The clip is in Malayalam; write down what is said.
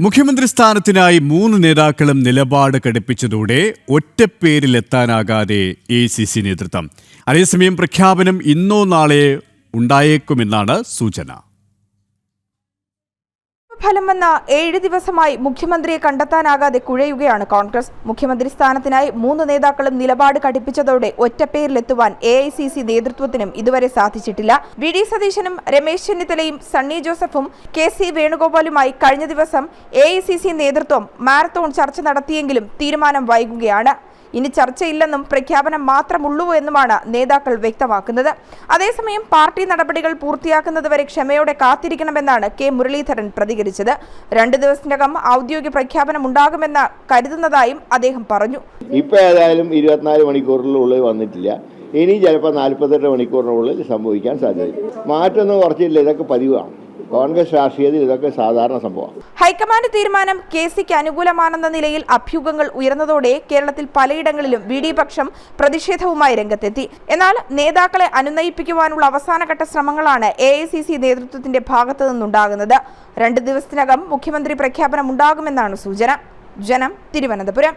മുഖ്യമന്ത്രി സ്ഥാനത്തിനായി 3 നേതാക്കളും നിലപാട് ഘടിപ്പിച്ചതോടെ ഒറ്റപ്പേരിലെത്താനാകാതെ AICC നേതൃത്വം. അതേസമയം പ്രഖ്യാപനം ഇന്നോ നാളെയോ ഉണ്ടായേക്കുമെന്നാണ് സൂചന. ഫലം വന്ന 7 ദിവസമായി മുഖ്യമന്ത്രിയെ കണ്ടെത്താനാകാതെ കുഴയുകയാണ് കോൺഗ്രസ്. മുഖ്യമന്ത്രി സ്ഥാനത്തിനായി 3 നേതാക്കളും നിലപാട് ഘടിപ്പിച്ചതോടെ ഒറ്റപ്പേരിലെത്തുവാൻ AICC നേതൃത്വത്തിനും ഇതുവരെ സാധിച്ചിട്ടില്ല. VD സതീശനും രമേശ് ചെന്നിത്തലയും സണ്ണി ജോസഫും KC വേണുഗോപാലുമായി കഴിഞ്ഞ ദിവസം AICC നേതൃത്വം മാരത്തോൺ ചർച്ച നടത്തിയെങ്കിലും തീരുമാനം വൈകുകയാണ്. ഇനി ചർച്ചയില്ലെന്നും പ്രഖ്യാപനം മാത്രമുള്ളൂ എന്നുമാണ് നേതാക്കൾ വ്യക്തമാക്കുന്നത്. അതേസമയം പാർട്ടി നടപടികൾ പൂർത്തിയാക്കുന്നതുവരെ ക്ഷമയോടെ കാത്തിരിക്കണമെന്നാണ് K മുരളീധരൻ പ്രതികരിച്ചത്. 2 ദിവസത്തിനകം ഔദ്യോഗിക പ്രഖ്യാപനം ഉണ്ടാകുമെന്ന് കരുതുന്നതായും അദ്ദേഹം പറഞ്ഞു. ഇപ്പോൾ ഏതായാലും 24 മണിക്കൂറിനുള്ളിൽ വന്നിട്ടില്ല. ഇനി ചിലപ്പോൾ 48 മണിക്കൂറിനുള്ളിൽ സംഭവിക്കാൻ സാധ്യതയില്ല. മാറ്റമൊന്നും കുറച്ചില്ല, ഇതൊക്കെ പതിവാണ്. കോൺഗ്രസ് രാഷ്ട്രീയത്തിൽ ഇതൊക്കെ സാധാരണ സംഭവമാണ്. ഹൈക്കമാൻഡ് തീരുമാനം KCക്ക് അനുകൂലമാണെന്ന നിലയിൽ അഭ്യൂഹങ്ങൾ ഉയർന്നതോടെ കേരളത്തിൽ പലയിടങ്ങളിലും VD പക്ഷം പ്രതിഷേധവുമായി രംഗത്തെത്തി. എന്നാൽ നേതാക്കളെ അനുനയിപ്പിക്കുവാനുള്ള അവസാനഘട്ട ശ്രമങ്ങളാണ് AICC നേതൃത്വത്തിന്റെ ഭാഗത്തു നിന്നുണ്ടാകുന്നത്. 2 ദിവസത്തിനകം മുഖ്യമന്ത്രി പ്രഖ്യാപനം ഉണ്ടാകുമെന്നാണ് സൂചന. ജനം, തിരുവനന്തപുരം.